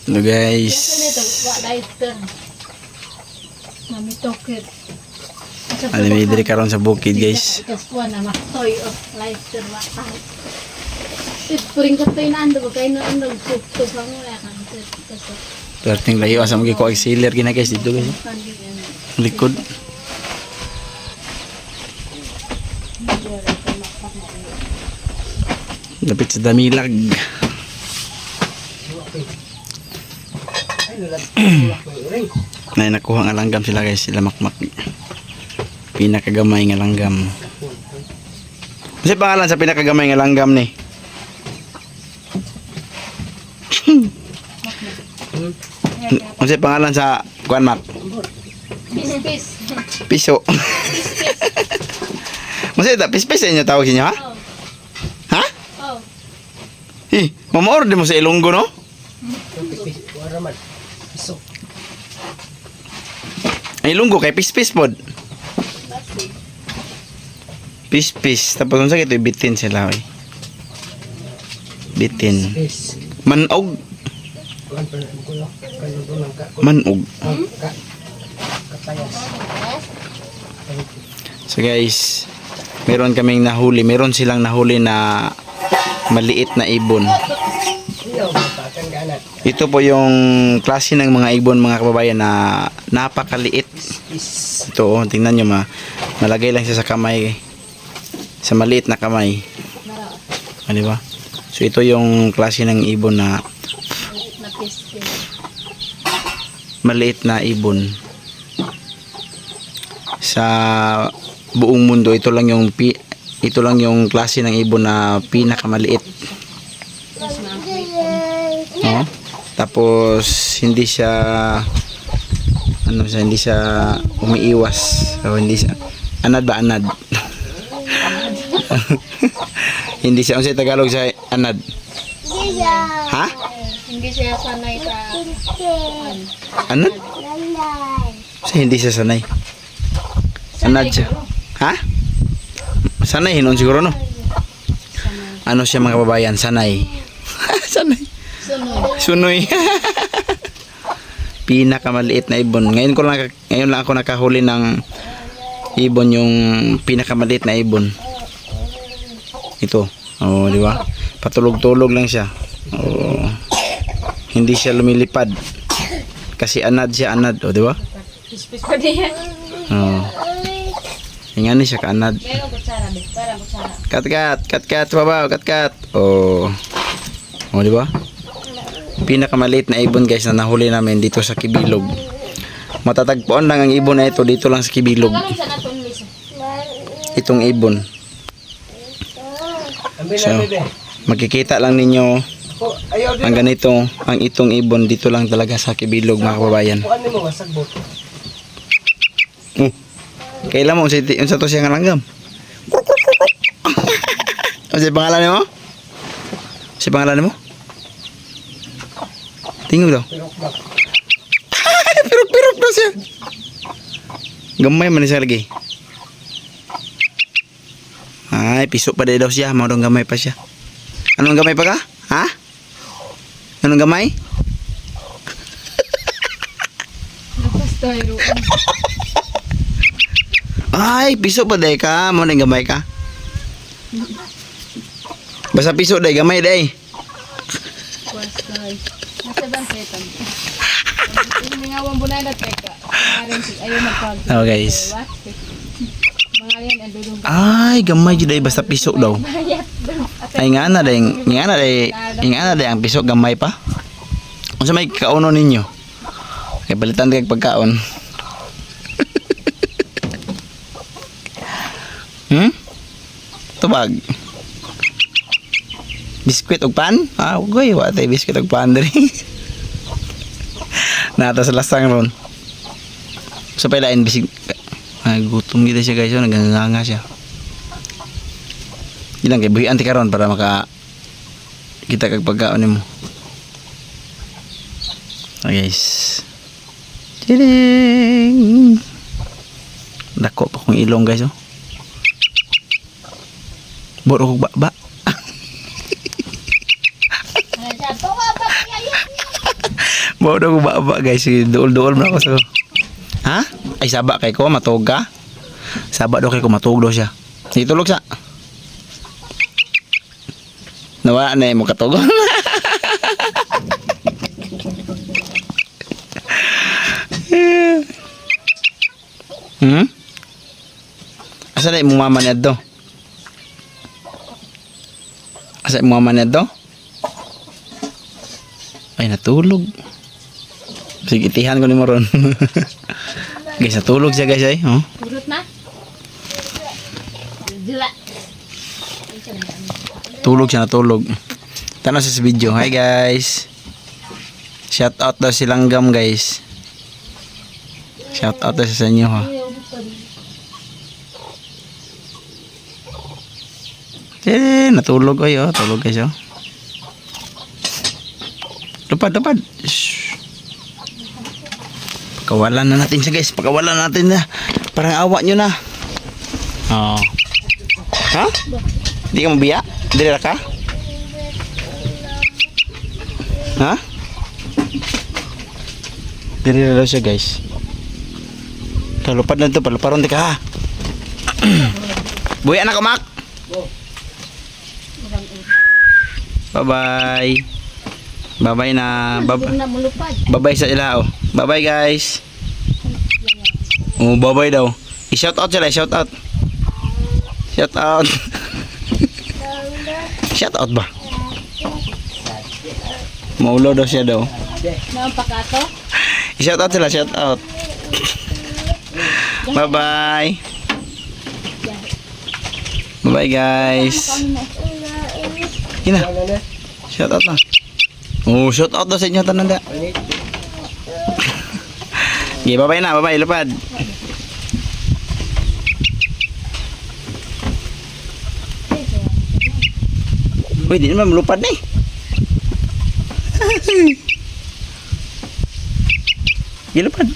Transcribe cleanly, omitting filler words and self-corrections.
Hello guys. Ano may diri karon sa bukid guys. Perting layo asa mo gi ko auxiliary gina guys dito guys. Likod. Lapit sa damilag. Nay nakuha nga langgam sila guys, sila makmak. Pinakagamay nga langgam. Ano pangalan sa pinakagamay nga langgam ni? Ano pangalan sa kuan mak? Piso. Masih tak pis-pis inyo tawag inyo ha? Ha? Oh. Mamaor di mo sa Ilonggo no? Ay Ilonggo kay pis-pis pod. Pis-pis tapos unsa kito bitin sila oy. Bitin. Manog. Manog. So guys, meron kaming nahuli, meron silang nahuli na maliit na ibon. Ito po yung klase ng mga ibon mga kababayan na napakaliit. Ito oh, tingnan nyo malagay lang siya sa kamay, sa maliit na kamay. Ah, diba? So ito yung klase ng ibon na maliit na ibon. Sa buong mundo ito lang yung klase ng ibon na pinakamaliit. No? Tapos hindi siya hindi siya umiiwas. O hindi siya anad. Hindi siya sa Tagalog sa anad. Ha? Hindi siya sanay sa anad? Hindi siya sanay. Anad siya. Ha? Sanay hinon siguro no. Ano siya mga kababayan? Sanay. Sanay. Sunoy. Pinakamaliit na ibon. Ngayon lang ako nakahuli ng ibon yung pinakamaliit na ibon. Ito. Oh, di ba? Patulog-tulog lang siya. Oh. Hindi siya lumilipad. Kasi anad siya, anad, oh, di ba? Oh. Ingani siya kaanad. Kat, babaw, kat. Oh. Oh, di ba? Pinakamaliit na ibon guys na nahuli namin dito sa Kibilog. Matatagpuan lang ang ibon na ito dito lang sa Kibilog. Itong ibon. So, makikita lang ninyo ang ganito, ang itong ibon dito lang talaga sa Kibilog mga kababayan. Kailan mo unsa to siya nga langgam? Ano si pangalan mo? Si pangalan mo? Tingog daw. Pirok na siya. Gamay man siya lagi. Ay, piso pa daw siya, mao dong gamay pa siya. Anong gamay pa ka? Ha? Anong gamay? Ay, piso pa day ka, mo nang gamay ka. Basta piso day, gamay day. Oh guys. Ay, gamay jud day basta piso daw. Ay nga na day ang piso gamay pa. Unsa may kauno ninyo? Kay balitan kag pagkaon. Tubag. Biskwit og pan? Ah, ugoy, wa tay biskwit og pan diri. Nata sa lasang ron. Sa pailain bisig. Ay, gutom gid siya guys, naganganga siya. Ilang kay buhian ti karon para maka kita kag pagkaon nimo. Okay, guys. Tiding. Dako pa kong ilong guys oh. Boro kog ba. Bawa daw ko baba guys. Duol-duol mo ako sa... Ha? Ay saba kay ko, matog ka? Saba daw kay ko, matog daw siya. Itulog sa. Nawala na mo katog. Hmm? Asa na imong mama niya do? Asa imong mama niya do? Ay natulog. Sige tihan ko ni mo ron. Guys, natulog siya guys ay. Oh. Urut na. Dila. Tulog siya, natulog. Tanong sa video. Hi guys. Shout out daw si Langgam guys. Shout out daw sa inyo ha. Natulog ko oh. Tulog guys oh. Lupad. Shhh. Pakawalan na natin siya guys. Pakawalan natin na. Parang awa nyo na. Oh. Ha? Hindi ka mabiya? Dili ka? Ha? Dili na siya guys. Kalupad na ito. Paluparon di ka ha. Buhay anak umak. Bye bye. Bye bye na. Hindi na mulupad. Bye bye sa ila oh. Bye bye guys. Oh bye bye daw. I-shout out sila. Shout out. Shout out. Shout out ba? Maulo daw siya daw. Naon pa ka to? I-shout out sila. Shout out. Bye bye. Bye bye guys. Kina. Shout out na. Oh, shout out daw sa inyo tanan da. Okay, bye bye na. Bye bye lupad. Uy, di naman lupad na eh. Gilupad.